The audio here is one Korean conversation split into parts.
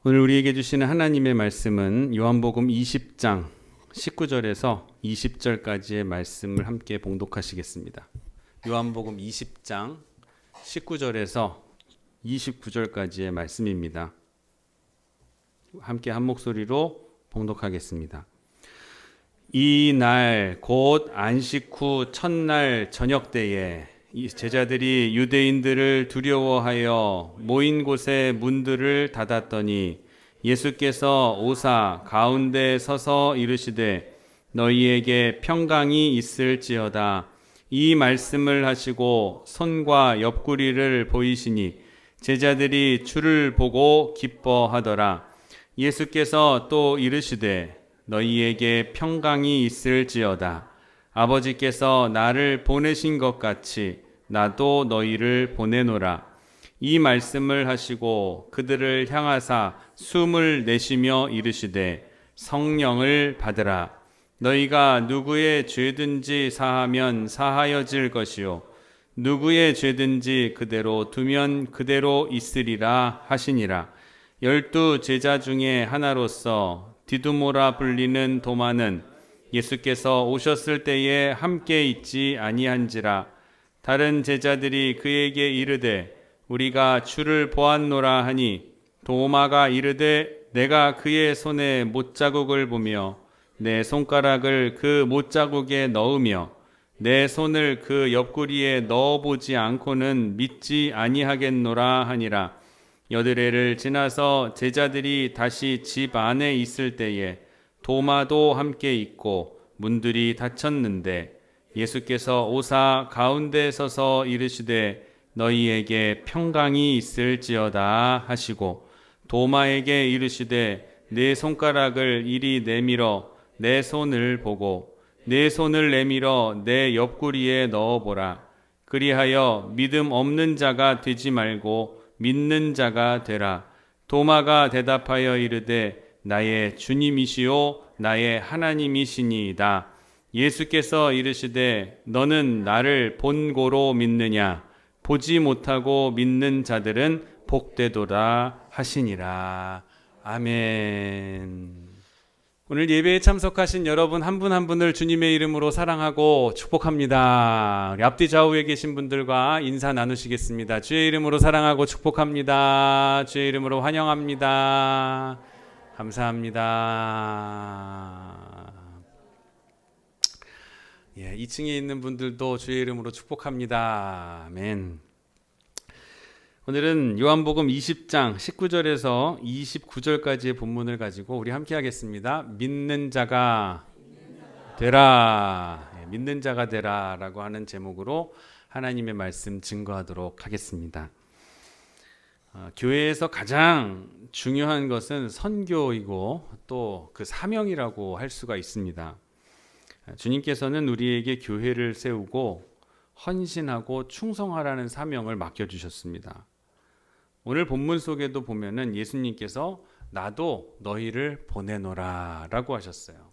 오늘 우리에게 주시는 하나님의 말씀은 요한복음 20장 19절에서 20절까지의 말씀을 함께 봉독하시겠습니다. 요한복음 20장 19절에서 29절까지의 말씀입니다. 함께 한 목소리로 봉독하겠습니다. 이 날 곧 안식 후 첫날 저녁 때에 제자들이 유대인들을 두려워하여 모인 곳에 문들을 닫았더니 예수께서 오사 가운데 서서 이르시되 너희에게 평강이 있을지어다. 이 말씀을 하시고 손과 옆구리를 보이시니 제자들이 주를 보고 기뻐하더라. 예수께서 또 이르시되 너희에게 평강이 있을지어다. 아버지께서 나를 보내신 것 같이 나도 너희를 보내노라. 이 말씀을 하시고 그들을 향하사 숨을 내쉬며 이르시되 성령을 받으라. 너희가 누구의 죄든지 사하면 사하여질 것이요 누구의 죄든지 그대로 두면 그대로 있으리라 하시니라. 12 제자 중에 하나로서 디두모라 불리는 도마는 예수께서 오셨을 때에 함께 있지 아니한지라. 다른 제자들이 그에게 이르되 우리가 주를 보았노라 하니 도마가 이르되 내가 그의 손에 못자국을 보며 내 손가락을 그 못자국에 넣으며 내 손을 그 옆구리에 넣어보지 않고는 믿지 아니하겠노라 하니라. 여드레를 지나서 제자들이 다시 집 안에 있을 때에 도마도 함께 있고 문들이 닫혔는데 예수께서 오사 가운데 서서 이르시되 너희에게 평강이 있을지어다 하시고 도마에게 이르시되 내 손가락을 이리 내밀어 내 손을 보고 내 손을 내밀어 내 옆구리에 넣어보라. 그리하여 믿음 없는 자가 되지 말고 믿는 자가 되라. 도마가 대답하여 이르되 나의 주님이시요 나의 하나님이시니이다. 예수께서 이르시되 너는 나를 본고로 믿느냐? 보지 못하고 믿는 자들은 복되도다 하시니라. 아멘. 오늘 예배에 참석하신 여러분 한 분 한 분을 주님의 이름으로 사랑하고 축복합니다. 우리 앞뒤 좌우에 계신 분들과 인사 나누시겠습니다. 주의 이름으로 사랑하고 축복합니다. 주의 이름으로 환영합니다. 감사합니다. 2층에 있는 분들도 주의 이름으로 축복합니다. 아멘. 오늘은 요한복음 20장 19절에서 29절까지의 본문을 가지고 우리 함께 하겠습니다. 믿는 자가 되라. 믿는 자가 되라 라고 하는 제목으로 하나님의 말씀 증거하도록 하겠습니다. 교회에서 가장 중요한 것은 선교이고 또 그 사명이라고 할 수가 있습니다. 주님께서는 우리에게 교회를 세우고 헌신하고 충성하라는 사명을 맡겨주셨습니다. 오늘 본문 속에도 보면은 예수님께서 나도 너희를 보내노라 라고 하셨어요.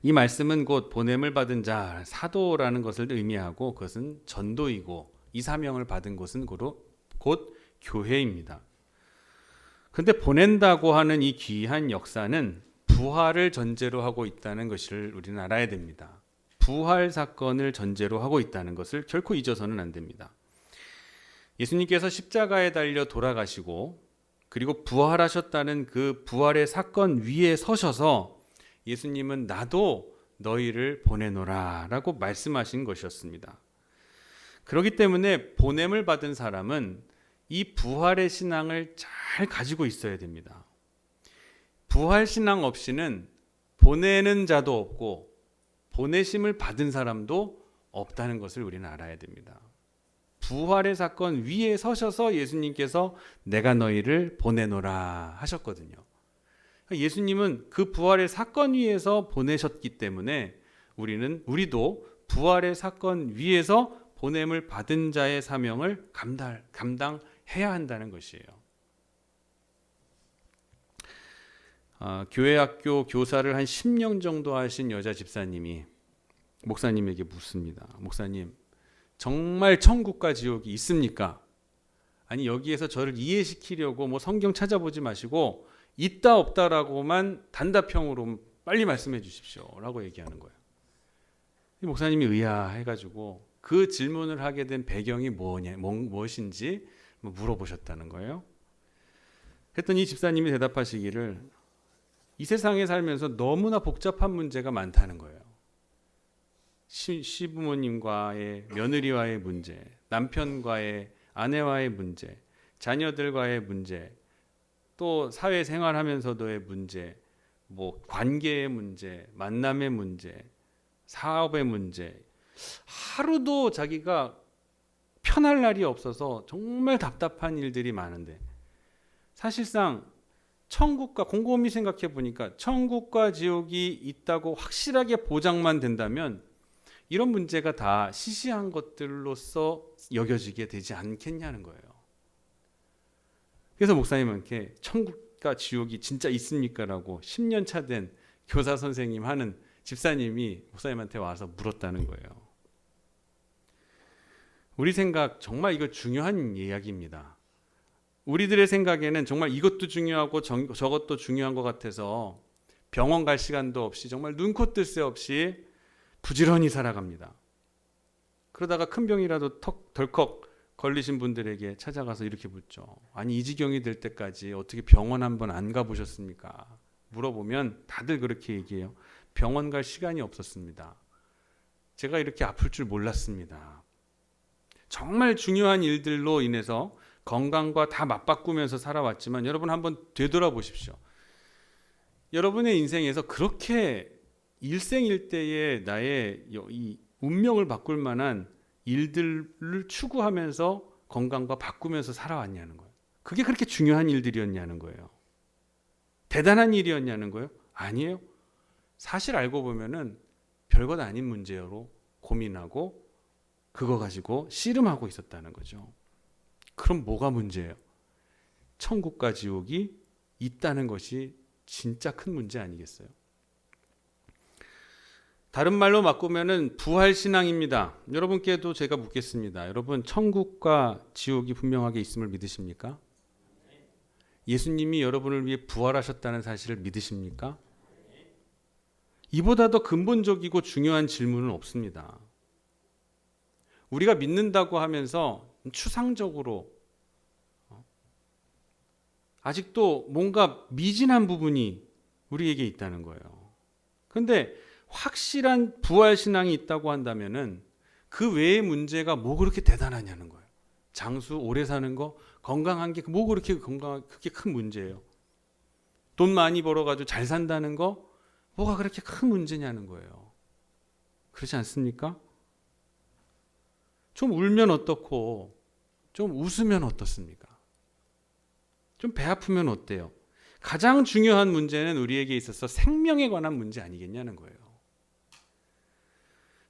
이 말씀은 곧 보냄을 받은 자, 사도라는 것을 의미하고 그것은 전도이고 이 사명을 받은 곳은 곧 교회입니다. 그런데 보낸다고 하는 이 귀한 역사는 부활을 전제로 하고 있다는 것을 우리는 알아야 됩니다. 부활 사건을 전제로 하고 있다는 것을 결코 잊어서는 안 됩니다. 예수님께서 십자가에 달려 돌아가시고 그리고 부활하셨다는 그 부활의 사건 위에 서셔서 예수님은 나도 너희를 보내노라 라고 말씀하신 것이었습니다. 그렇기 때문에 보냄을 받은 사람은 이 부활의 신앙을 잘 가지고 있어야 됩니다. 부활 신앙 없이는 보내는 자도 없고 보내심을 받은 사람도 없다는 것을 우리는 알아야 됩니다. 부활의 사건 위에 서셔서 예수님께서 내가 너희를 보내노라 하셨거든요. 예수님은 그 부활의 사건 위에서 보내셨기 때문에 우리도 부활의 사건 위에서 보냄을 받은 자의 사명을 감당해야 한다는 것이에요. 교회 학교 교사를 한 10년 정도 하신 여자 집사님이 목사님에게 묻습니다. 목사님, 정말 천국과 지옥이 있습니까? 아니 여기에서 저를 이해시키려고 뭐 성경 찾아보지 마시고 있다 없다라고만 단답형으로 빨리 말씀해 주십시오라고 얘기하는 거예요. 목사님이 의아해가지고 그 질문을 하게 된 배경이 무엇인지 물어보셨다는 거예요. 했더니 이 집사님이 대답하시기를 이 세상에 살면서 너무나 복잡한 문제가 많다는 거예요. 시부모님과의 며느리와의 문제, 남편과의 아내와의 문제, 자녀들과의 문제, 또 사회생활하면서도의 문제, 뭐 관계의 문제, 만남의 문제, 사업의 문제, 하루도 자기가 편할 날이 없어서 정말 답답한 일들이 많은데 사실상 천국과 곰곰이 생각해 보니까 천국과 지옥이 있다고 확실하게 보장만 된다면 이런 문제가 다 시시한 것들로서 여겨지게 되지 않겠냐는 거예요. 그래서 목사님한테 천국과 지옥이 진짜 있습니까? 라고 10년 차 된 교사 선생님 하는 집사님이 목사님한테 와서 물었다는 거예요. 우리 생각 정말 이거 중요한 이야기입니다. 우리들의 생각에는 정말 이것도 중요하고 저것도 중요한 것 같아서 병원 갈 시간도 없이 정말 눈코 뜰 새 없이 부지런히 살아갑니다. 그러다가 큰 병이라도 덜컥 걸리신 분들에게 찾아가서 이렇게 묻죠. 아니 이 지경이 될 때까지 어떻게 병원 한번 안 가보셨습니까? 물어보면 다들 그렇게 얘기해요. 병원 갈 시간이 없었습니다. 제가 이렇게 아플 줄 몰랐습니다. 정말 중요한 일들로 인해서 건강과 다 맞바꾸면서 살아왔지만 여러분 한번 되돌아보십시오. 여러분의 인생에서 그렇게 일생일대의 나의 이 운명을 바꿀 만한 일들을 추구하면서 건강과 바꾸면서 살아왔냐는 거예요. 그게 그렇게 중요한 일들이었냐는 거예요. 대단한 일이었냐는 거예요. 아니에요. 사실 알고 보면은 별것 아닌 문제로 고민하고 그거 가지고 씨름하고 있었다는 거죠. 그럼 뭐가 문제예요? 천국과 지옥이 있다는 것이 진짜 큰 문제 아니겠어요? 다른 말로 바꾸면은 부활신앙입니다. 여러분께도 제가 묻겠습니다. 여러분 천국과 지옥이 분명하게 있음을 믿으십니까? 예수님이 여러분을 위해 부활하셨다는 사실을 믿으십니까? 이보다 더 근본적이고 중요한 질문은 없습니다. 우리가 믿는다고 하면서 추상적으로 아직도 뭔가 미진한 부분이 우리에게 있다는 거예요. 그런데 확실한 부활신앙이 있다고 한다면은 그 외의 문제가 뭐 그렇게 대단하냐는 거예요. 장수 오래 사는 거, 건강한 게 뭐 그렇게 그게 큰 문제예요. 돈 많이 벌어가지고 잘 산다는 거 뭐가 그렇게 큰 문제냐는 거예요. 그렇지 않습니까? 좀 울면 어떻고 좀 웃으면 어떻습니까? 좀 배 아프면 어때요? 가장 중요한 문제는 우리에게 있어서 생명에 관한 문제 아니겠냐는 거예요.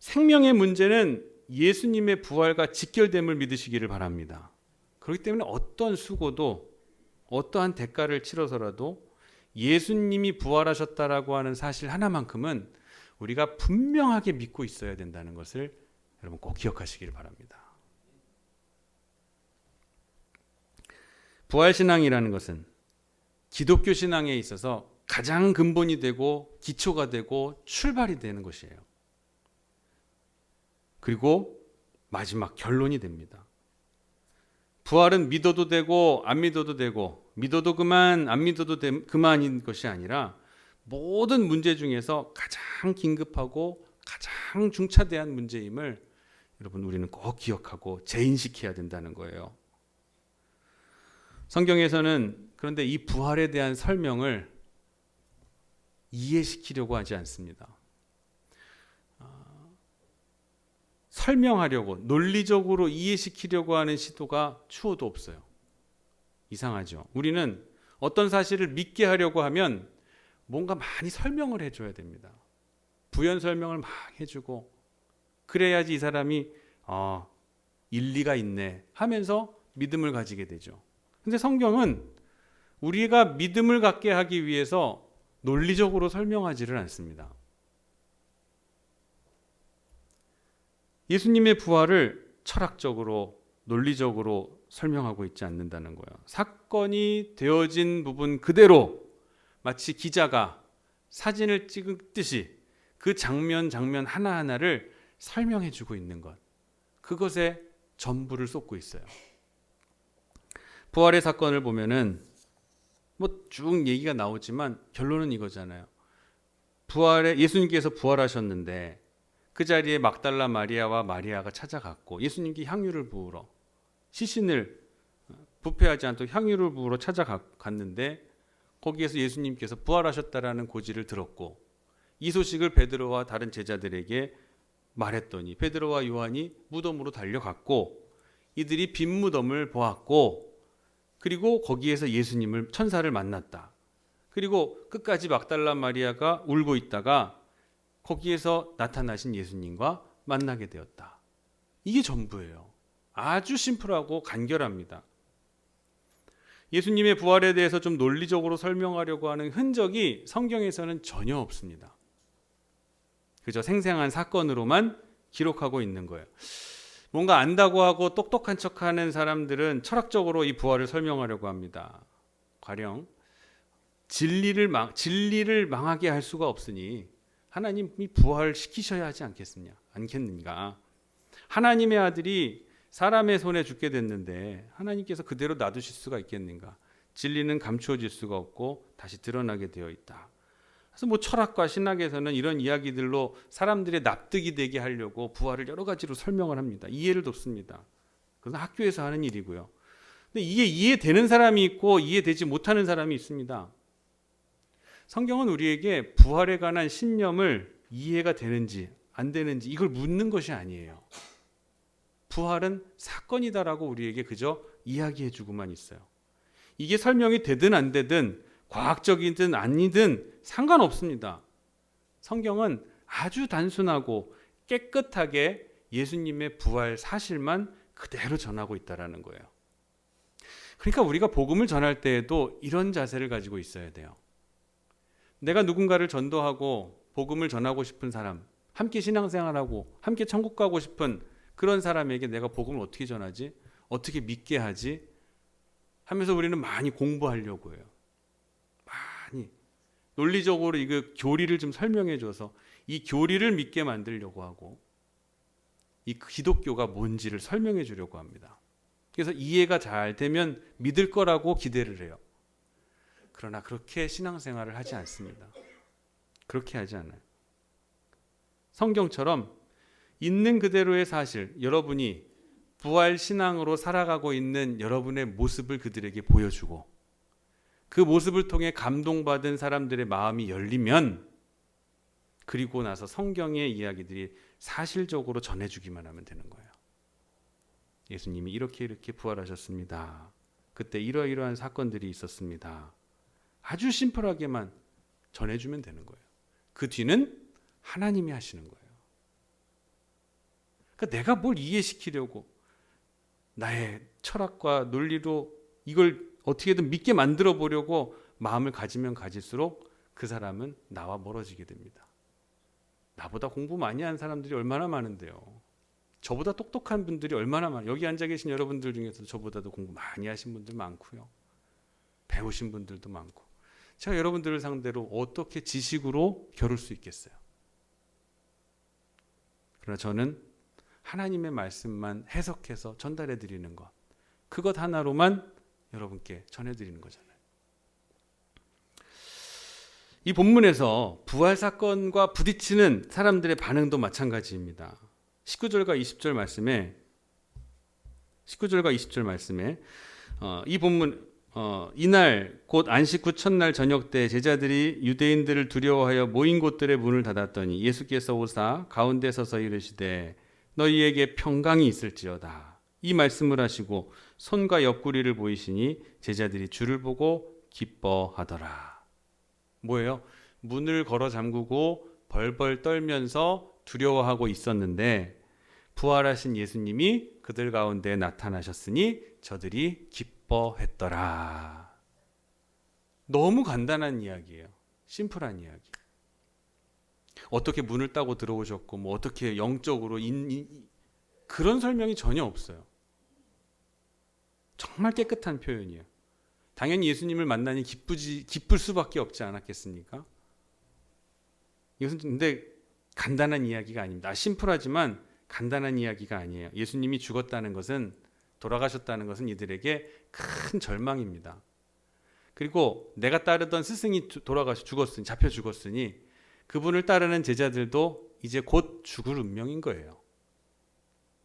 생명의 문제는 예수님의 부활과 직결됨을 믿으시기를 바랍니다. 그렇기 때문에 어떤 수고도 어떠한 대가를 치러서라도 예수님이 부활하셨다라고 하는 사실 하나만큼은 우리가 분명하게 믿고 있어야 된다는 것을 여러분 꼭 기억하시기를 바랍니다. 부활신앙이라는 것은 기독교 신앙에 있어서 가장 근본이 되고 기초가 되고 출발이 되는 것이에요. 그리고 마지막 결론이 됩니다. 부활은 믿어도 되고 안 믿어도 되고 믿어도 그만 안 믿어도 그만인 것이 아니라 모든 문제 중에서 가장 긴급하고 가장 중차대한 문제임을 여러분 우리는 꼭 기억하고 재인식해야 된다는 거예요. 성경에서는 그런데 이 부활에 대한 설명을 이해시키려고 하지 않습니다. 설명하려고 논리적으로 이해시키려고 하는 시도가 추호도 없어요. 이상하죠. 우리는 어떤 사실을 믿게 하려고 하면 뭔가 많이 설명을 해줘야 됩니다. 부연 설명을 막 해주고 그래야지 이 사람이 일리가 있네 하면서 믿음을 가지게 되죠. 근데 성경은 우리가 믿음을 갖게 하기 위해서 논리적으로 설명하지를 않습니다. 예수님의 부활을 철학적으로 논리적으로 설명하고 있지 않는다는 거예요. 사건이 되어진 부분 그대로 마치 기자가 사진을 찍듯이 그 장면 하나하나를 설명해 주고 있는 것. 그것에 전부를 쏟고 있어요. 부활의 사건을 보면은 뭐 쭉 얘기가 나오지만 결론은 이거잖아요. 예수님께서 부활하셨는데 그 자리에 막달라 마리아와 마리아가 찾아갔고 예수님께 향유를 부으러 시신을 부패하지 않도록 향유를 부으러 찾아갔는데 거기에서 예수님께서 부활하셨다라는 고지를 들었고 이 소식을 베드로와 다른 제자들에게 말했더니 베드로와 요한이 무덤으로 달려갔고 이들이 빈 무덤을 보았고 그리고 거기에서 예수님을 천사를 만났다. 그리고 끝까지 막달라 마리아가 울고 있다가 거기에서 나타나신 예수님과 만나게 되었다. 이게 전부예요. 아주 심플하고 간결합니다. 예수님의 부활에 대해서 좀 논리적으로 설명하려고 하는 흔적이 성경에서는 전혀 없습니다. 그저 생생한 사건으로만 기록하고 있는 거예요. 뭔가 안다고 하고 똑똑한 척하는 사람들은 철학적으로 이 부활을 설명하려고 합니다. 가령 진리를 망하게 할 수가 없으니 하나님이 부활시키셔야 하지 않겠는가. 하나님의 아들이 사람의 손에 죽게 됐는데 하나님께서 그대로 놔두실 수가 있겠는가. 진리는 감추어질 수가 없고 다시 드러나게 되어 있다. 그래서 뭐 철학과 신학에서는 이런 이야기들로 사람들의 납득이 되게 하려고 부활을 여러 가지로 설명을 합니다. 이해를 돕습니다. 그건 학교에서 하는 일이고요. 근데 이게 이해되는 사람이 있고 이해되지 못하는 사람이 있습니다. 성경은 우리에게 부활에 관한 신념을 이해가 되는지 안 되는지 이걸 묻는 것이 아니에요. 부활은 사건이다라고 우리에게 그저 이야기해 주고만 있어요. 이게 설명이 되든 안 되든 과학적이든 아니든 상관없습니다. 성경은 아주 단순하고 깨끗하게 예수님의 부활 사실만 그대로 전하고 있다라는 거예요. 그러니까 우리가 복음을 전할 때에도 이런 자세를 가지고 있어야 돼요. 내가 누군가를 전도하고 복음을 전하고 싶은 사람, 함께 신앙생활하고 함께 천국 가고 싶은 그런 사람에게 내가 복음을 어떻게 전하지? 어떻게 믿게 하지? 하면서 우리는 많이 공부하려고 해요. 많이 논리적으로 이거 교리를 좀 설명해 줘서 이 교리를 믿게 만들려고 하고 이 기독교가 뭔지를 설명해 주려고 합니다. 그래서 이해가 잘 되면 믿을 거라고 기대를 해요. 그러나 그렇게 신앙생활을 하지 않습니다. 그렇게 하지 않아요. 성경처럼 있는 그대로의 사실, 여러분이 부활 신앙으로 살아가고 있는 여러분의 모습을 그들에게 보여주고 그 모습을 통해 감동받은 사람들의 마음이 열리면 그리고 나서 성경의 이야기들이 사실적으로 전해주기만 하면 되는 거예요. 예수님이 이렇게 부활하셨습니다. 그때 이러이러한 사건들이 있었습니다. 아주 심플하게만 전해주면 되는 거예요. 그 뒤는 하나님이 하시는 거예요. 그러니까 내가 뭘 이해시키려고 나의 철학과 논리로 이걸 어떻게든 믿게 만들어 보려고 마음을 가지면 가질수록 그 사람은 나와 멀어지게 됩니다. 나보다 공부 많이 한 사람들이 얼마나 많은데요. 저보다 똑똑한 분들이 얼마나 많아요. 여기 앉아 계신 여러분들 중에서 저보다도 공부 많이 하신 분들 많고요. 배우신 분들도 많고. 제가 여러분들을 상대로 어떻게 지식으로 겨룰 수 있겠어요? 그러나 저는 하나님의 말씀만 해석해서 전달해 드리는 것. 그것 하나로만 여러분께 전해 드리는 거잖아요. 이 본문에서 부활 사건과 부딪히는 사람들의 반응도 마찬가지입니다. 19절과 20절 말씀에 이 본문 이날 곧 안식 후 첫날 저녁 때 제자들이 유대인들을 두려워하여 모인 곳들의 문을 닫았더니 예수께서 오사 가운데 서서 이르시되 너희에게 평강이 있을지어다. 이 말씀을 하시고 손과 옆구리를 보이시니 제자들이 주를 보고 기뻐하더라. 뭐예요? 문을 걸어 잠그고 벌벌 떨면서 두려워하고 있었는데 부활하신 예수님이 그들 가운데 나타나셨으니 저들이 기뻐했더라. 너무 간단한 이야기예요. 심플한 이야기. 어떻게 문을 따고 들어오셨고 뭐 어떻게 영적으로 그런 설명이 전혀 없어요. 정말 깨끗한 표현이에요. 당연히 예수님을 만나니 기쁠 수밖에 없지 않았겠습니까? 이것은 근데 간단한 이야기가 아닙니다. 심플하지만 간단한 이야기가 아니에요. 예수님이 죽었다는 것은, 돌아가셨다는 것은 이들에게 큰 절망입니다. 그리고 내가 따르던 스승이 잡혀 죽었으니 그분을 따르는 제자들도 이제 곧 죽을 운명인 거예요.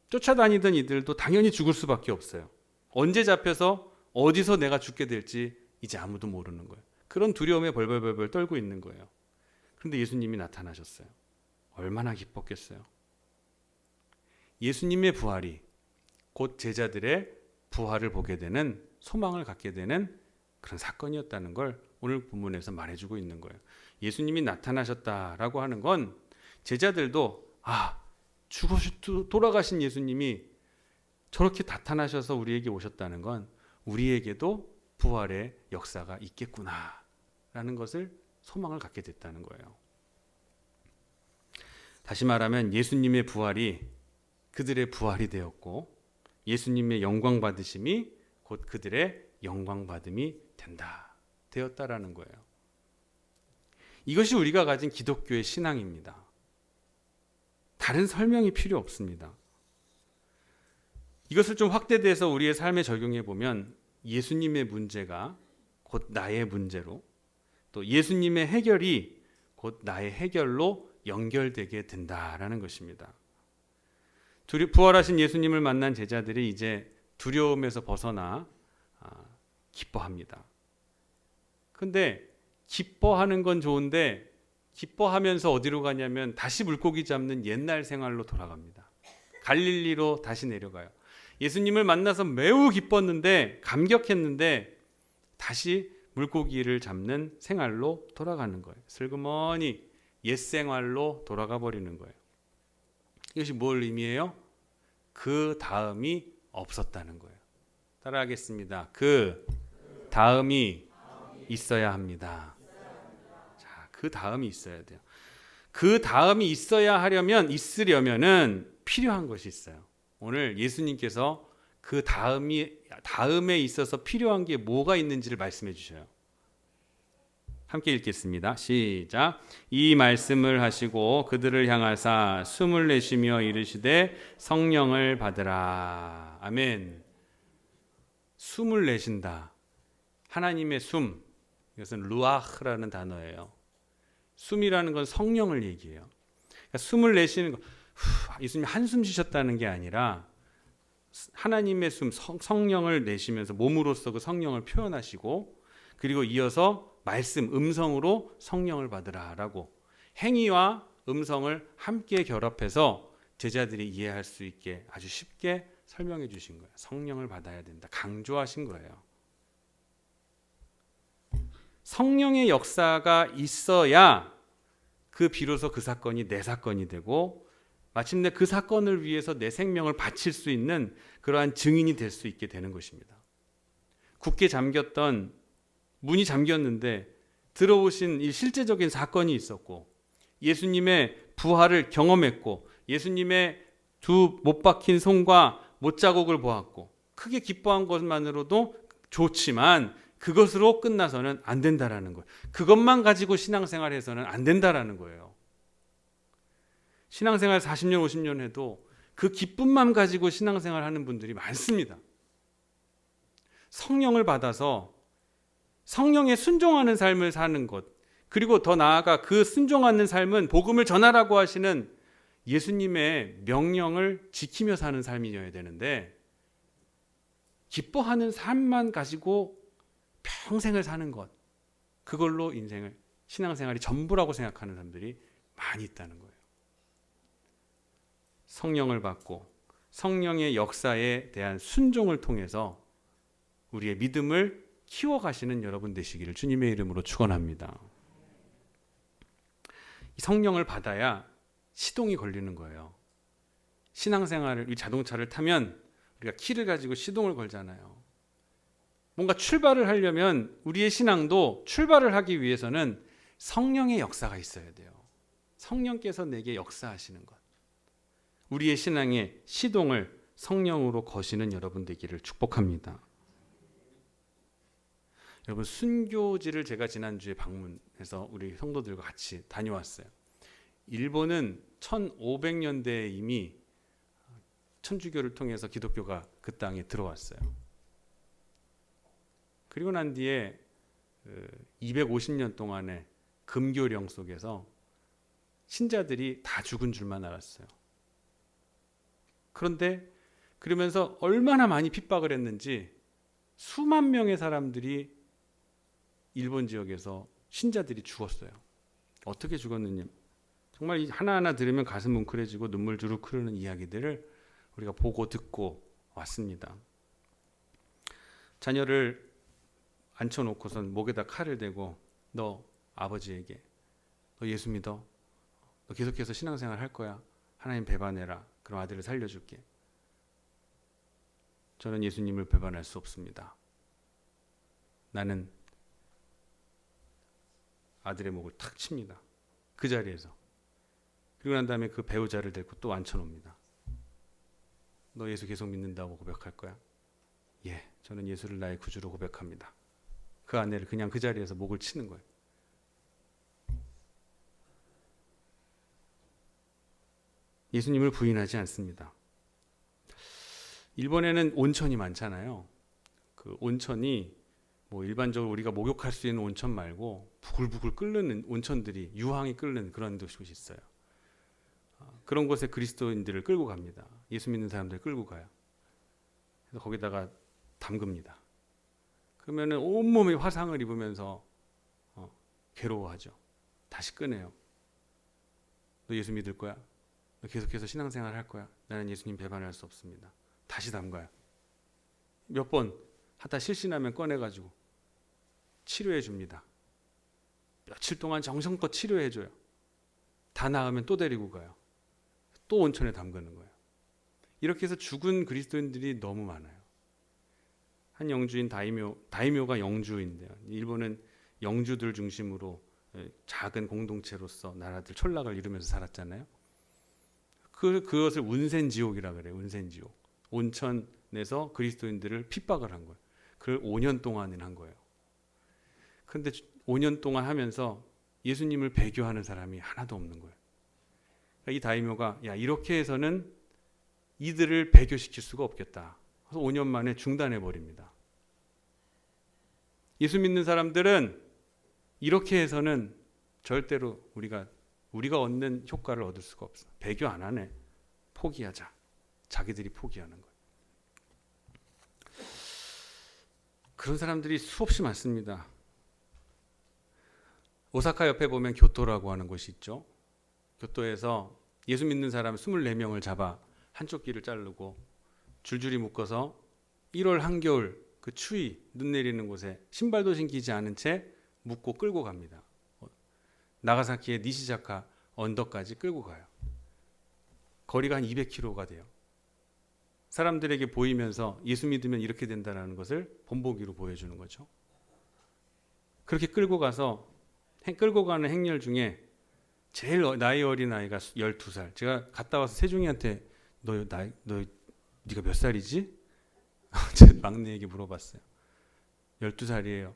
쫓아다니던 이들도 당연히 죽을 수밖에 없어요. 언제 잡혀서 어디서 내가 죽게 될지 이제 아무도 모르는 거예요. 그런 두려움에 벌벌벌 떨고 있는 거예요. 그런데 예수님이 나타나셨어요. 얼마나 기뻤겠어요. 예수님의 부활이 곧 제자들의 부활을 보게 되는, 소망을 갖게 되는 그런 사건이었다는 걸 오늘 본문에서 말해주고 있는 거예요. 예수님이 나타나셨다라고 하는 건 제자들도 돌아가신 예수님이 저렇게 나타나셔서 우리에게 오셨다는 건 우리에게도 부활의 역사가 있겠구나라는 것을 소망을 갖게 됐다는 거예요. 다시 말하면 예수님의 부활이 그들의 부활이 되었고, 예수님의 영광 받으심이 곧 그들의 영광 받음이 되었다라는 거예요. 이것이 우리가 가진 기독교의 신앙입니다. 다른 설명이 필요 없습니다. 이것을 좀 확대돼서 우리의 삶에 적용해 보면 예수님의 문제가 곧 나의 문제로, 또 예수님의 해결이 곧 나의 해결로 연결되게 된다라는 것입니다. 부활하신 예수님을 만난 제자들이 이제 두려움에서 벗어나 기뻐합니다. 그런데 기뻐하는 건 좋은데 기뻐하면서 어디로 가냐면 다시 물고기 잡는 옛날 생활로 돌아갑니다. 갈릴리로 다시 내려가요. 예수님을 만나서 매우 기뻤는데, 감격했는데 다시 물고기를 잡는 생활로 돌아가는 거예요. 슬그머니 옛 생활로 돌아가 버리는 거예요. 이것이 뭘 의미해요? 그 다음이 없었다는 거예요. 따라하겠습니다. 그 다음이 있어야 합니다. 자, 그 다음이 있어야 돼요. 그 다음이 있으려면은 필요한 것이 있어요. 오늘 예수님께서 그 다음에 있어서 필요한 게 뭐가 있는지를 말씀해 주셔요. 함께 읽겠습니다. 시작. 이 말씀을 하시고 그들을 향하사 숨을 내쉬며 이르시되 성령을 받으라. 아멘. 숨을 내쉰다. 하나님의 숨, 이것은 루아흐라는 단어예요. 숨이라는 건 성령을 얘기해요. 그러니까 숨을 내쉬는 거, 예수님이 한숨 쉬셨다는 게 아니라 하나님의 숨, 성령을 내쉬면서 몸으로써 그 성령을 표현하시고, 그리고 이어서 말씀, 음성으로 성령을 받으라라고 행위와 음성을 함께 결합해서 제자들이 이해할 수 있게 아주 쉽게 설명해 주신 거예요. 성령을 받아야 된다. 강조하신 거예요. 성령의 역사가 있어야 비로소 그 사건이 내 사건이 되고, 마침내 그 사건을 위해서 내 생명을 바칠 수 있는 그러한 증인이 될 수 있게 되는 것입니다. 굳게 잠겼던 문이 잠겼는데 들어오신 이 실제적인 사건이 있었고, 예수님의 부활을 경험했고, 예수님의 두 못 박힌 손과 못자국을 보았고, 크게 기뻐한 것만으로도 좋지만 그것으로 끝나서는 안 된다라는 거예요. 그것만 가지고 신앙생활해서는 안 된다라는 거예요. 신앙생활 40년, 50년 해도 그 기쁨만 가지고 신앙생활하는 분들이 많습니다. 성령을 받아서 성령에 순종하는 삶을 사는 것, 그리고 더 나아가 그 순종하는 삶은 복음을 전하라고 하시는 예수님의 명령을 지키며 사는 삶이어야 되는데, 기뻐하는 삶만 가지고 평생을 사는 것, 그걸로 신앙생활이 전부라고 생각하는 사람들이 많이 있다는 거예요. 성령을 받고 성령의 역사에 대한 순종을 통해서 우리의 믿음을 키워가시는 여러분 되시기를 주님의 이름으로 축원합니다. 성령을 받아야 시동이 걸리는 거예요. 신앙생활을, 이 자동차를 타면 우리가 키를 가지고 시동을 걸잖아요. 뭔가 출발을 하려면 우리의 신앙도 출발을 하기 위해서는 성령의 역사가 있어야 돼요. 성령께서 내게 역사하시는 것. 우리의 신앙의 시동을 성령으로 거시는 여러분 되기를 축복합니다. 여러분, 순교지를 제가 지난주에 방문해서 우리 성도들과 같이 다녀왔어요. 일본은 1500년대에 이미 천주교를 통해서 기독교가 그 땅에 들어왔어요. 그리고 난 뒤에 250년 동안의 금교령 속에서 신자들이 다 죽은 줄만 알았어요. 그런데 그러면서 얼마나 많이 핍박을 했는지 수만 명의 사람들이 일본 지역에서 신자들이 죽었어요. 어떻게 죽었느냐, 정말 하나하나 들으면 가슴 뭉클해지고 눈물 주룩 흐르는 이야기들을 우리가 보고 듣고 왔습니다. 자녀를 앉혀놓고선 목에다 칼을 대고 너 아버지에게 너 예수 믿어? 너 계속해서 신앙생활 할 거야? 하나님 배반해라. 그럼 아들을 살려줄게. 저는 예수님을 배반할 수 없습니다. 나는 아들의 목을 탁 칩니다. 그 자리에서. 그리고 난 다음에 그 배우자를 데리고 또 앉혀놓습니다. 너 예수 계속 믿는다고 고백할 거야? 예, 저는 예수를 나의 구주로 고백합니다. 그 아내를 그냥 그 자리에서 목을 치는 거예요. 예수님을 부인하지 않습니다. 일본에는 온천이 많잖아요. 그 온천이 뭐 일반적으로 우리가 목욕할 수 있는 온천 말고 부글부글 끓는 온천들이 유황이 끓는 그런 곳이 있어요. 그런 곳에 그리스도인들을 끌고 갑니다. 예수 믿는 사람들을 끌고 가요. 그래서 거기다가 담급니다. 그러면은 온몸에 화상을 입으면서 괴로워하죠. 다시 꺼내요. 너 예수 믿을 거야? 너 계속해서 신앙생활 할 거야? 나는 예수님 배반할 수 없습니다. 다시 담가요. 몇 번 하다 실신하면 꺼내가지고 치료해 줍니다. 며칠 동안 정성껏 치료해 줘요. 다 나으면 또 데리고 가요. 또 온천에 담그는 거예요. 이렇게 해서 죽은 그리스도인들이 너무 많아요. 한 영주인 다이묘가 영주인데요. 일본은 영주들 중심으로 작은 공동체로서 나라들 촌락을 이루면서 살았잖아요. 그것을 운센지옥이라 그래요. 운센지옥. 온천에서 그리스도인들을 핍박을 한 거예요. 그걸 5년 동안은 한 거예요. 그런데 5년 동안 하면서 예수님을 배교하는 사람이 하나도 없는 거예요. 이 다이묘가 야, 이렇게 해서는 이들을 배교시킬 수가 없겠다. 그래서 5년 만에 중단해 버립니다. 예수 믿는 사람들은 이렇게 해서는 절대로 우리가 얻는 효과를 얻을 수가 없어. 배교 안 하네. 포기하자. 자기들이 포기하는 거예요. 그런 사람들이 수없이 많습니다. 오사카 옆에 보면 교토라고 하는 곳이 있죠. 교토에서 예수 믿는 사람 24명을 잡아 한쪽 귀를 자르고 줄줄이 묶어서 1월 한겨울 그 추위 눈 내리는 곳에 신발도 신기지 않은 채 묶고 끌고 갑니다. 나가사키의 니시자카 언덕까지 끌고 가요. 거리가 한 200km가 돼요. 사람들에게 보이면서 예수 믿으면 이렇게 된다는 것을 본보기로 보여주는 거죠. 그렇게 끌고 가서 끌고 가는 행렬 중에 제일 나이 어린 아이가 12살. 제가 갔다 와서 세종이한테 네가 몇 살이지? 제 막내에게 물어봤어요. 12살이에요.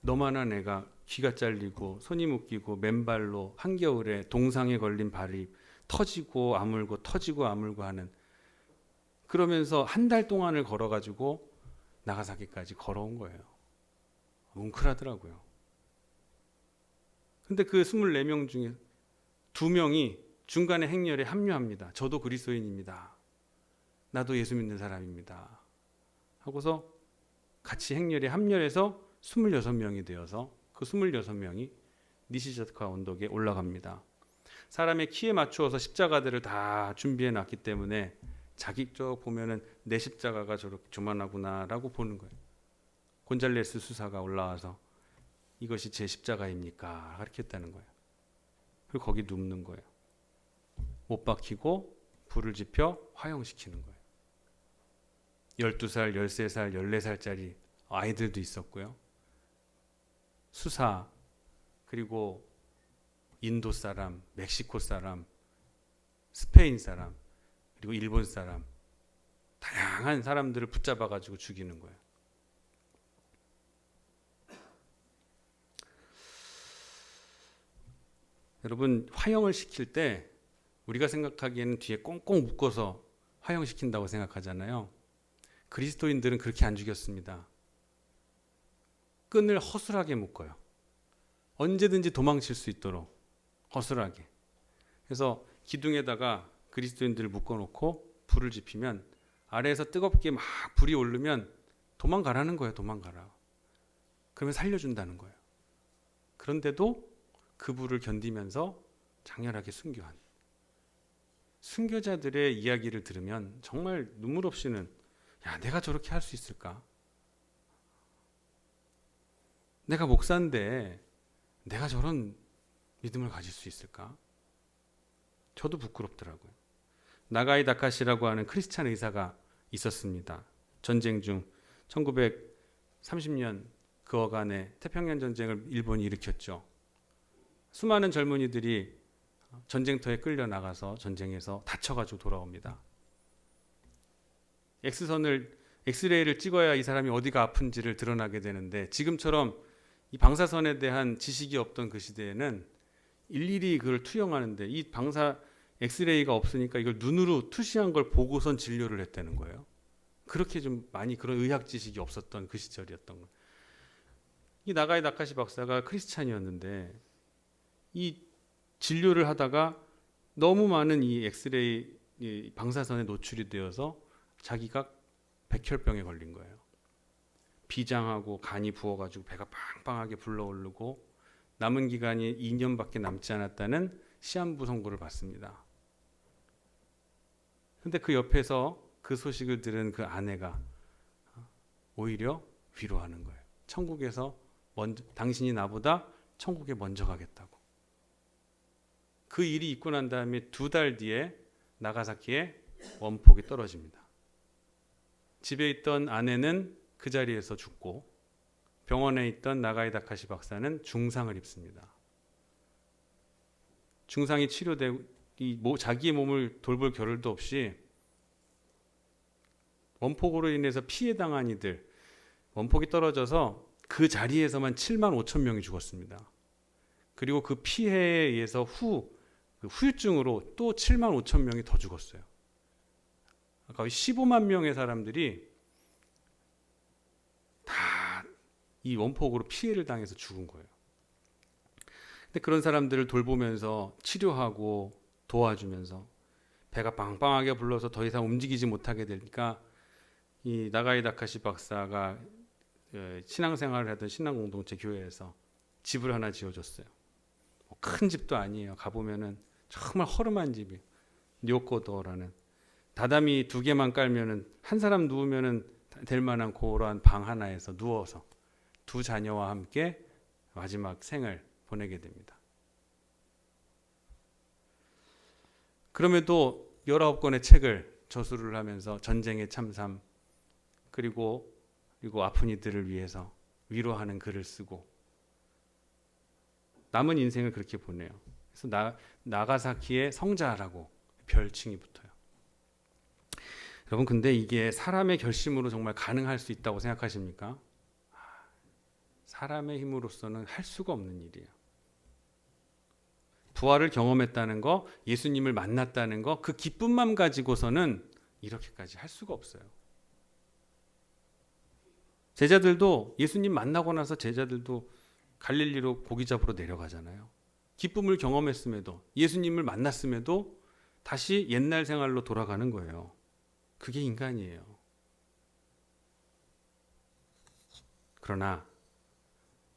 너만한 애가 귀가 잘리고 손이 묶이고 맨발로 한겨울에 동상에 걸린 발이 터지고 아물고 터지고 아물고 하는, 그러면서 한 달 동안을 걸어가지고 나가사키까지 걸어온 거예요. 뭉클하더라고요. 근데 그 24명 중에 2명이 중간에 행렬에 합류합니다. 저도 그리스도인입니다. 나도 예수 믿는 사람입니다. 하고서 같이 행렬에 합류해서 26명이 되어서 그 26명이 니시자카 언덕에 올라갑니다. 사람의 키에 맞추어서 십자가들을 다 준비해 놨기 때문에 자기적 보면은 내 십자가가 저렇게 조만하구나라고 보는 거예요. 곤잘레스 수사가 올라와서 이것이 제 십자가입니까? 가르쳤다는 거예요. 그리고 거기 눕는 거예요. 못 박히고 불을 지펴 화형시키는 거예요. 12살, 13살, 14살짜리 아이들도 있었고요. 수사, 그리고 인도 사람, 멕시코 사람, 스페인 사람, 그리고 일본 사람, 다양한 사람들을 붙잡아 가지고 죽이는 거예요. 여러분, 화형을 시킬 때 우리가 생각하기에는 뒤에 꽁꽁 묶어서 화형시킨다고 생각하잖아요. 그리스도인들은 그렇게 안 죽였습니다. 끈을 허술하게 묶어요. 언제든지 도망칠 수 있도록 허술하게. 그래서 기둥에다가 그리스도인들을 묶어놓고 불을 지피면 아래에서 뜨겁게 막 불이 오르면 도망가라는 거예요. 도망가라. 그러면 살려준다는 거예요. 그런데도 그 불을 견디면서 장렬하게 순교한 순교자들의 이야기를 들으면 정말 눈물 없이는 야, 내가 저렇게 할 수 있을까? 내가 목사인데 내가 저런 믿음을 가질 수 있을까? 저도 부끄럽더라고요. 나가이 다카시라고 하는 크리스찬 의사가 있었습니다. 전쟁 중 1930년 그 어간에 태평양 전쟁을 일본이 일으켰죠. 수많은 젊은이들이 전쟁터에 끌려 나가서 전쟁에서 다쳐가지고 돌아옵니다. 엑스레이를 찍어야 이 사람이 어디가 아픈지를 드러나게 되는데, 지금처럼 이 방사선에 대한 지식이 없던 그 시대에는 일일이 그걸 투영하는데, 이 방사 엑스레이가 없으니까 이걸 눈으로 투시한 걸 보고선 진료를 했다는 거예요. 그렇게 좀 많이 그런 의학 지식이 없었던 그 시절이었던 거예요. 이 나가이 다카시 박사가 크리스찬이었는데 이 진료를 하다가 너무 많은 이 엑스레이 이 방사선에 노출이 되어서 자기가 백혈병에 걸린 거예요. 비장하고 간이 부어가지고 배가 빵빵하게 불러오르고 남은 기간이 2년밖에 남지 않았다는 시한부 선고를 받습니다. 근데 그 옆에서 그 소식을 들은 그 아내가 오히려 위로하는 거예요. 천국에서 먼저, 당신이 나보다 천국에 먼저 가겠다고. 그 일이 있고 난 다음에 2달 뒤에 나가사키에 원폭이 떨어집니다. 집에 있던 아내는 그 자리에서 죽고 병원에 있던 나가이 다카시 박사는 중상을 입습니다. 중상이 치료되고 자기의 몸을 돌볼 겨를도 없이 원폭으로 인해서 피해당한 이들, 원폭이 떨어져서 그 자리에서만 7만 5천 명이 죽었습니다. 그리고 그 피해에 의해서 후유증으로 또 7만 5천 명이 더 죽었어요. 거의 15만 명의 사람들이 다 이 원폭으로 피해를 당해서 죽은 거예요. 근데 그런 사람들을 돌보면서 치료하고 도와주면서 배가 빵빵하게 불러서 더 이상 움직이지 못하게 되니까 이 나가이 다카시 박사가 신앙생활을 하던 신앙공동체 교회에서 집을 하나 지어줬어요. 큰 집도 아니에요. 가보면은 정말 허름한 집이 뇨코도라는 다다미 2개만 깔면은 한 사람 누우면은 될 만한 그러한 방 하나에서 누워서 2 자녀와 함께 마지막 생을 보내게 됩니다. 그럼에도 19권의 책을 저술을 하면서 전쟁의 참삼 그리고 아픈 이들을 위해서 위로하는 글을 쓰고 남은 인생을 그렇게 보내요. 그래서 나가사키의 성자라고 별칭이 붙어요. 여러분, 근데 이게 사람의 결심으로 정말 가능할 수 있다고 생각하십니까? 사람의 힘으로서는 할 수가 없는 일이에요. 부활을 경험했다는 거, 예수님을 만났다는 거, 그 기쁨만 가지고서는 이렇게까지 할 수가 없어요. 제자들도 예수님 만나고 나서 제자들도 갈릴리로 고기 잡으러 내려가잖아요. 기쁨을 경험했음에도 예수님을 만났음에도 다시 옛날 생활로 돌아가는 거예요. 그게 인간이에요. 그러나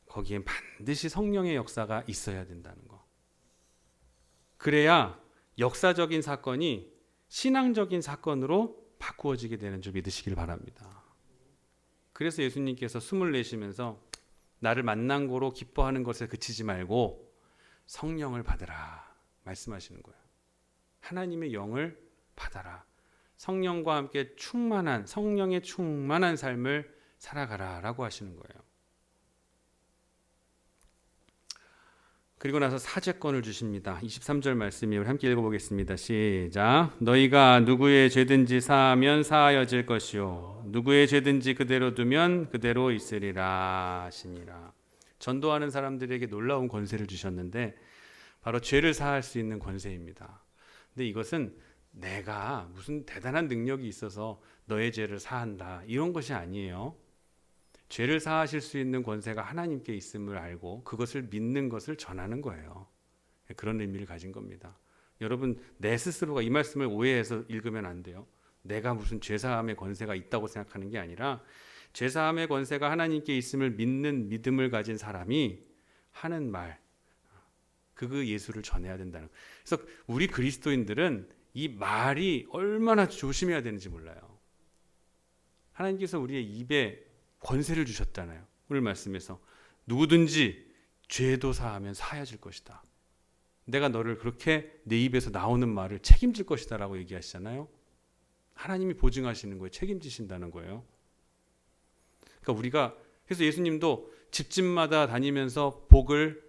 거기엔 반드시 성령의 역사가 있어야 된다는 거. 그래야 역사적인 사건이 신앙적인 사건으로 바꾸어지게 되는 줄 믿으시길 바랍니다. 그래서 예수님께서 숨을 내쉬면서 나를 만난 거로 기뻐하는 것에 그치지 말고 성령을 받으라 말씀하시는 거예요. 하나님의 영을 받아라. 성령과 함께 성령의 충만한 삶을 살아가라라고 하시는 거예요. 그리고 나서 사죄권을 주십니다. 23절 말씀이 우리 함께 읽어보겠습니다. 시작. 너희가 누구의 죄든지 사하면 사하여질 것이요 누구의 죄든지 그대로 두면 그대로 있으리라 하시니라. 전도하는 사람들에게 놀라운 권세를 주셨는데 바로 죄를 사할 수 있는 권세입니다. 근데 이것은 내가 무슨 대단한 능력이 있어서 너의 죄를 사한다 이런 것이 아니에요. 죄를 사하실 수 있는 권세가 하나님께 있음을 알고 그것을 믿는 것을 전하는 거예요. 그런 의미를 가진 겁니다. 여러분, 내 스스로가 이 말씀을 오해해서 읽으면 안 돼요. 내가 무슨 죄사함의 권세가 있다고 생각하는 게 아니라 죄사함의 권세가 하나님께 있음을 믿는 믿음을 가진 사람이 하는 말, 그 예수를 전해야 된다는 거예요. 그래서 우리 그리스도인들은 이 말이 얼마나 조심해야 되는지 몰라요. 하나님께서 우리의 입에 권세를 주셨잖아요. 오늘 말씀에서 누구든지 죄도 사하면 사하질 것이다. 내가 너를 그렇게 내 입에서 나오는 말을 책임질 것이다 라고 얘기하시잖아요. 하나님이 보증하시는 거예요. 책임지신다는 거예요. 그러니까 우리가 그래서 예수님도 집집마다 다니면서 복을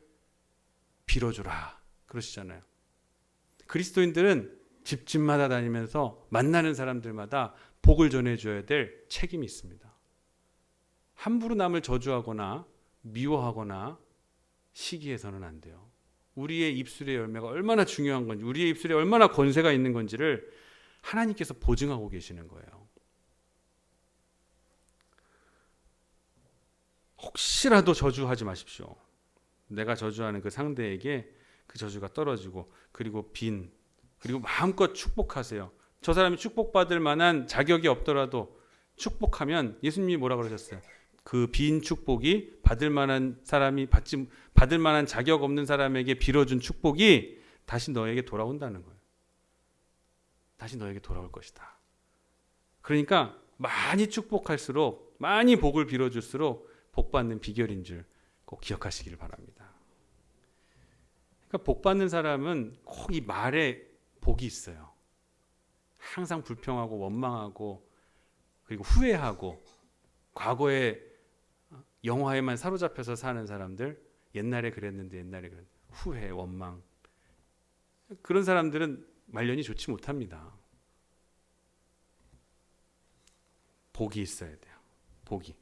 빌어주라 그러시잖아요. 그리스도인들은 집집마다 다니면서 만나는 사람들마다 복을 전해줘야 될 책임이 있습니다. 함부로 남을 저주하거나 미워하거나 시기해서는 안 돼요. 우리의 입술의 열매가 얼마나 중요한 건지, 우리의 입술에 얼마나 권세가 있는 건지를 하나님께서 보증하고 계시는 거예요. 혹시라도 저주하지 마십시오. 내가 저주하는 그 상대에게 그 저주가 떨어지고 그리고 마음껏 축복하세요. 저 사람이 축복받을 만한 자격이 없더라도 축복하면 예수님이 뭐라 그러셨어요? 그 빈 축복이 받을 만한 자격 없는 사람에게 빌어준 축복이 다시 너에게 돌아온다는 거예요. 다시 너에게 돌아올 것이다. 그러니까 많이 축복할수록 많이 복을 빌어줄수록 복 받는 비결인 줄 꼭 기억하시길 바랍니다. 그러니까 복 받는 사람은 꼭 이 말에 복이 있어요. 항상 불평하고 원망하고 그리고 후회하고 과거에 영화에만 사로잡혀서 사는 사람들, 옛날에 그랬는데 후회, 원망, 그런 사람들은 말년이 좋지 못합니다. 복이 있어야 돼요. 복이.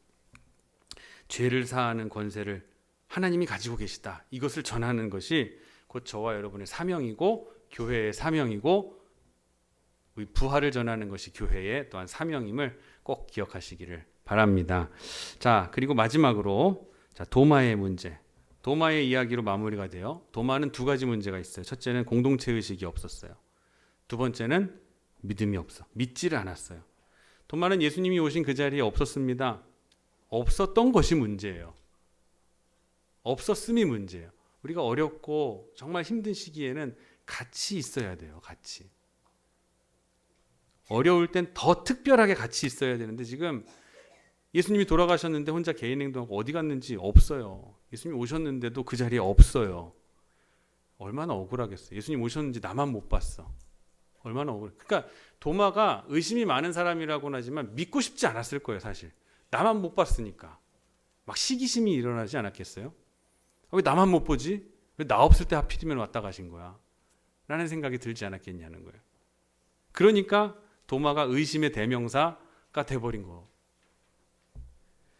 죄를 사하는 권세를 하나님이 가지고 계시다. 이것을 전하는 것이 곧 저와 여러분의 사명이고 교회의 사명이고 부활을 전하는 것이 교회의 또한 사명임을 꼭 기억하시기를 바랍니다. 자, 그리고 마지막으로 도마의 문제. 도마의 이야기로 마무리가 돼요. 도마는 두 가지 문제가 있어요. 첫째는 공동체 의식이 없었어요. 두 번째는 믿음이 믿지를 않았어요. 도마는 예수님이 오신 그 자리에 없었습니다. 없었던 것이 문제예요. 없었음이 문제예요. 우리가 어렵고 정말 힘든 시기에는 같이 있어야 돼요. 같이. 어려울 땐 더 특별하게 같이 있어야 되는데 지금 예수님이 돌아가셨는데 혼자 개인 행동하고 어디 갔는지 없어요. 예수님 오셨는데도 그 자리에 없어요. 얼마나 억울하겠어요. 예수님 오셨는지 나만 못 봤어. 얼마나 억울해. 그러니까 도마가 의심이 많은 사람이라고는 하지만 믿고 싶지 않았을 거예요. 사실. 나만 못 봤으니까. 막 시기심이 일어나지 않았겠어요? 왜 나만 못 보지? 왜 나 없을 때 하필이면 왔다 가신 거야? 라는 생각이 들지 않았겠냐는 거예요. 그러니까 도마가 의심의 대명사가 돼버린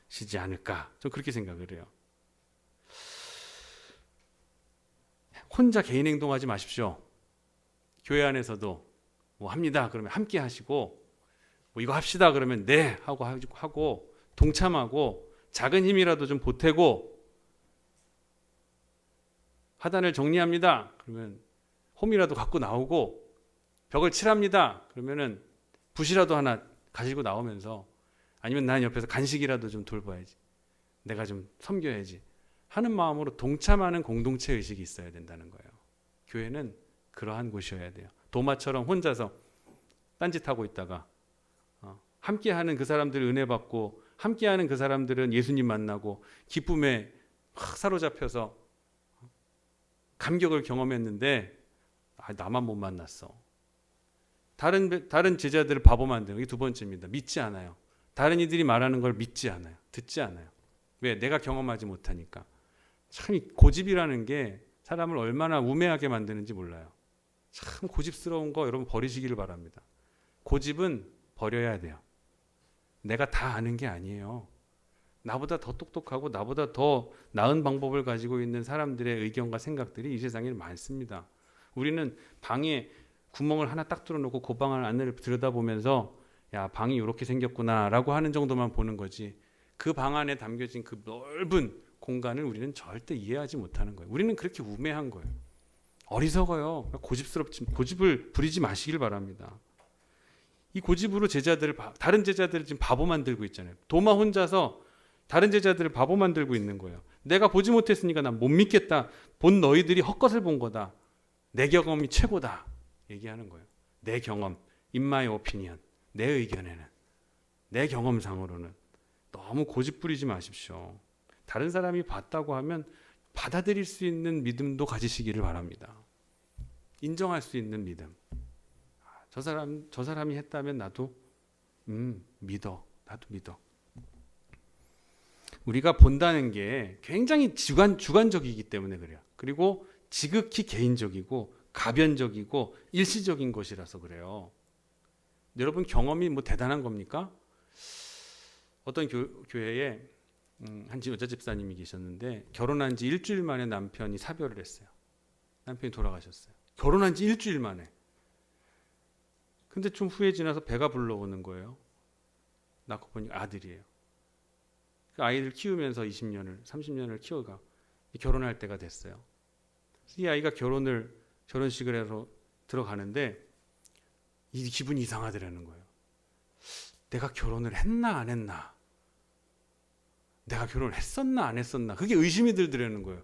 것이지 않을까. 좀 그렇게 생각을 해요. 혼자 개인 행동하지 마십시오. 교회 안에서도 뭐 합니다. 그러면 함께 하시고 뭐 이거 합시다. 그러면 네 하고 동참하고 작은 힘이라도 좀 보태고 화단을 정리합니다. 그러면 홈이라도 갖고 나오고 벽을 칠합니다. 그러면은 붓이라도 하나 가지고 나오면서 아니면 난 옆에서 간식이라도 좀 돌봐야지. 내가 좀 섬겨야지. 하는 마음으로 동참하는 공동체 의식이 있어야 된다는 거예요. 교회는 그러한 곳이어야 돼요. 도마처럼 혼자서 딴짓하고 있다가 함께하는 그 사람들 은혜 받고 함께하는 그 사람들은 예수님 만나고 기쁨에 확 사로잡혀서 감격을 경험했는데 나만 못 만났어. 다른 제자들을 바보 만드는 게 두 번째입니다. 믿지 않아요. 다른 이들이 말하는 걸 믿지 않아요. 듣지 않아요. 왜? 내가 경험하지 못하니까. 참 이 고집이라는 게 사람을 얼마나 우매하게 만드는지 몰라요. 참 고집스러운 거 여러분 버리시기를 바랍니다. 고집은 버려야 돼요. 내가 다 아는 게 아니에요. 나보다 더 똑똑하고 나보다 더 나은 방법을 가지고 있는 사람들의 의견과 생각들이 이 세상에 많습니다. 우리는 방에 구멍을 하나 딱 뚫어놓고 그 방 안을 들여다보면서 야, 방이 이렇게 생겼구나라고 하는 정도만 보는 거지, 그 방 안에 담겨진 그 넓은 공간을 우리는 절대 이해하지 못하는 거예요. 우리는 그렇게 우매한 거예요. 어리석어요. 고집을 부리지 마시길 바랍니다. 이 고집으로 다른 제자들을 지금 바보 만들고 있잖아요. 도마 혼자서 다른 제자들을 바보 만들고 있는 거예요. 내가 보지 못했으니까 난 못 믿겠다. 본 너희들이 헛것을 본 거다. 내 경험이 최고다. 얘기하는 거예요. 내 경험, in my opinion, 내 의견에는, 내 경험상으로는. 너무 고집 부리지 마십시오. 다른 사람이 봤다고 하면 받아들일 수 있는 믿음도 가지시기를 바랍니다. 인정할 수 있는 믿음. 저 사람이 했다면 나도 믿어. 나도 믿어. 우리가 본다는 게 굉장히 주관적이기 때문에 그래요. 그리고 지극히 개인적이고 가변적이고 일시적인 것이라서 그래요. 여러분 경험이 뭐 대단한 겁니까? 어떤 교회에 한 여자 집사님이 계셨는데 결혼한 지 일주일 만에 남편이 사별을 했어요. 남편이 돌아가셨어요. 결혼한 지 일주일 만에. 근데 좀 후에 지나서 배가 불러오는 거예요. 낳고 보니 아들이에요. 그 아이를 키우면서 20년을 30년을 키워가 결혼할 때가 됐어요. 이 아이가 결혼식을 해서 들어가는데 이 기분이 이상하더라는 거예요. 내가 결혼을 했나 안 했나? 내가 결혼을 했었나 안 했었나? 그게 의심이 들더라는 거예요.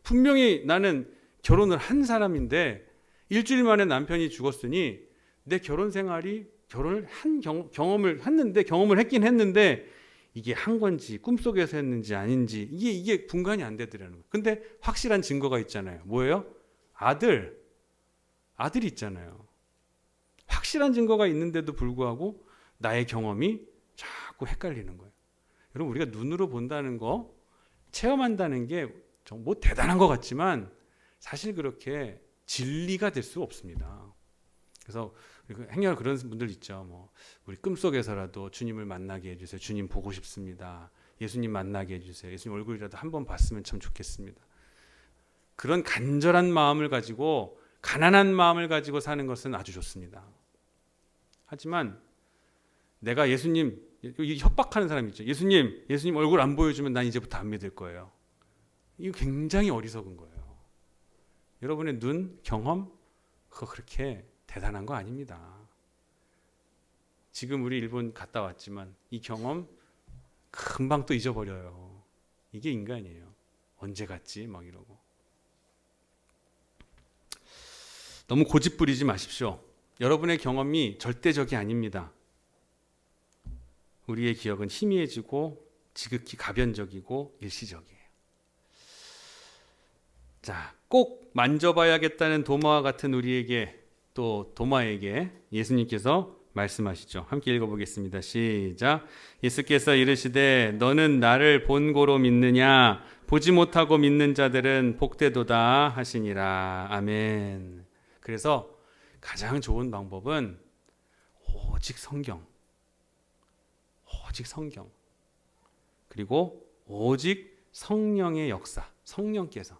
분명히 나는 결혼을 한 사람인데 일주일 만에 남편이 죽었으니 내 결혼 생활이 결혼을 한 경험을 했긴 했는데 이게 한 건지 꿈속에서 했는지 아닌지 이게 분간이 안 되더라는 거예요. 근데 확실한 증거가 있잖아요. 뭐예요? 아들이 있잖아요. 확실한 증거가 있는데도 불구하고 나의 경험이 자꾸 헷갈리는 거예요. 여러분 우리가 눈으로 본다는 거, 체험한다는 게 뭐 대단한 것 같지만 사실 그렇게 진리가 될 수 없습니다. 그래서 행여 그런 분들 있죠. 뭐 우리 꿈속에서라도 주님을 만나게 해주세요. 주님 보고 싶습니다. 예수님 만나게 해주세요. 예수님 얼굴이라도 한번 봤으면 참 좋겠습니다. 그런 간절한 마음을 가지고 가난한 마음을 가지고 사는 것은 아주 좋습니다. 하지만 내가 예수님 협박하는 사람 있죠. 예수님 얼굴 안 보여주면 난 이제부터 안 믿을 거예요. 이거 굉장히 어리석은 거예요. 여러분의 눈, 경험 그거 그렇게 대단한 거 아닙니다. 지금 우리 일본 갔다 왔지만 이 경험 금방 또 잊어버려요. 이게 인간이에요. 언제 갔지? 막 이러고. 너무 고집 부리지 마십시오. 여러분의 경험이 절대적이 아닙니다. 우리의 기억은 희미해지고 지극히 가변적이고 일시적이에요. 자, 꼭 만져봐야겠다는 도마와 같은 우리에게, 또 도마에게 예수님께서 말씀하시죠. 함께 읽어보겠습니다. 시작. 예수께서 이르시되 너는 나를 본고로 믿느냐? 보지 못하고 믿는 자들은 복되도다 하시니라. 아멘. 그래서 가장 좋은 방법은 오직 성경, 그리고 오직 성령의 역사, 성령께서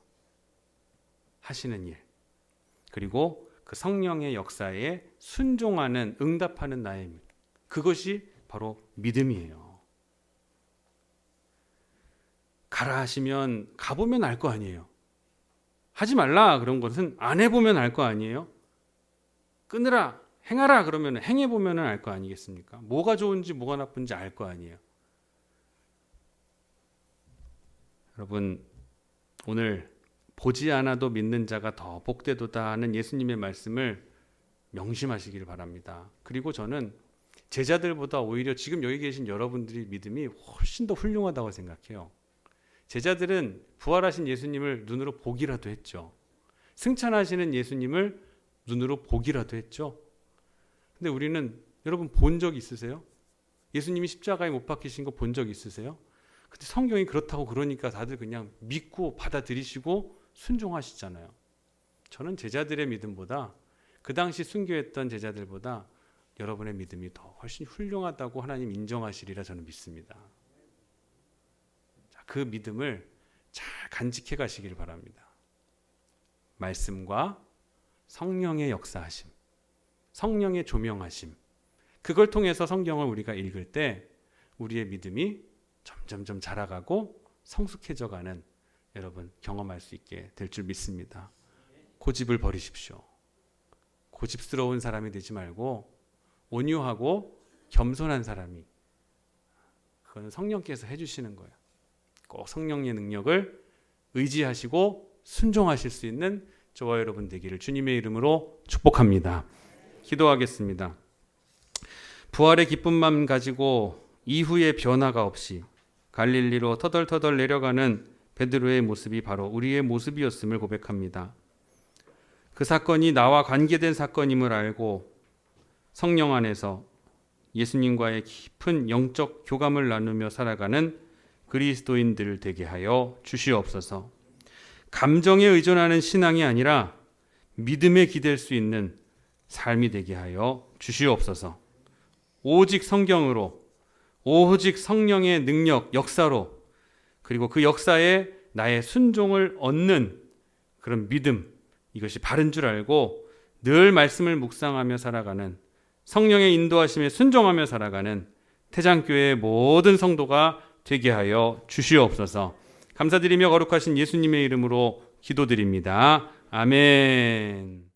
하시는 일, 그리고 그 성령의 역사에 순종하는, 응답하는 나의 믿음, 그것이 바로 믿음이에요. 가라 하시면 가보면 알 거 아니에요. 하지 말라 그런 것은 안 해보면 알 거 아니에요. 끊으라, 행하라 그러면 행해보면 알 거 아니겠습니까? 뭐가 좋은지 뭐가 나쁜지 알 거 아니에요. 여러분 오늘 보지 않아도 믿는 자가 더 복되도다 하는 예수님의 말씀을 명심하시기를 바랍니다. 그리고 저는 제자들보다 오히려 지금 여기 계신 여러분들이 믿음이 훨씬 더 훌륭하다고 생각해요. 제자들은 부활하신 예수님을 눈으로 보기라도 했죠. 승천하시는 예수님을 눈으로 보기라도 했죠. 근데 우리는, 여러분 본 적 있으세요? 예수님이 십자가에 못 박히신 거 본 적 있으세요? 근데 성경이 그렇다고 그러니까 다들 그냥 믿고 받아들이시고 순종하시잖아요. 저는 제자들의 믿음보다, 그 당시 순교했던 제자들보다 여러분의 믿음이 더 훨씬 훌륭하다고 하나님 인정하시리라 저는 믿습니다. 그 믿음을 잘 간직해 가시길 바랍니다. 말씀과 성령의 역사하심, 성령의 조명하심, 그걸 통해서 성경을 우리가 읽을 때 우리의 믿음이 점점점 자라가고 성숙해져가는 여러분 경험할 수 있게 될 줄 믿습니다. 고집을 버리십시오. 고집스러운 사람이 되지 말고 온유하고 겸손한 사람이, 그건 성령께서 해주시는 거예요. 꼭 성령의 능력을 의지하시고 순종하실 수 있는 저와 여러분 되기를 주님의 이름으로 축복합니다. 기도하겠습니다. 부활의 기쁨만 가지고 이후의 변화가 없이 갈릴리로 터덜터덜 내려가는 베드로의 모습이 바로 우리의 모습이었음을 고백합니다. 그 사건이 나와 관계된 사건임을 알고 성령 안에서 예수님과의 깊은 영적 교감을 나누며 살아가는 그리스도인들 되게 하여 주시옵소서. 감정에 의존하는 신앙이 아니라 믿음에 기댈 수 있는 삶이 되게 하여 주시옵소서. 오직 성경으로, 오직 성령의 능력, 역사로, 그리고 그 역사에 나의 순종을 얻는 그런 믿음, 이것이 바른 줄 알고 늘 말씀을 묵상하며 살아가는, 성령의 인도하심에 순종하며 살아가는 태장교회의 모든 성도가 되게 하여 주시옵소서. 감사드리며 거룩하신 예수님의 이름으로 기도드립니다. 아멘.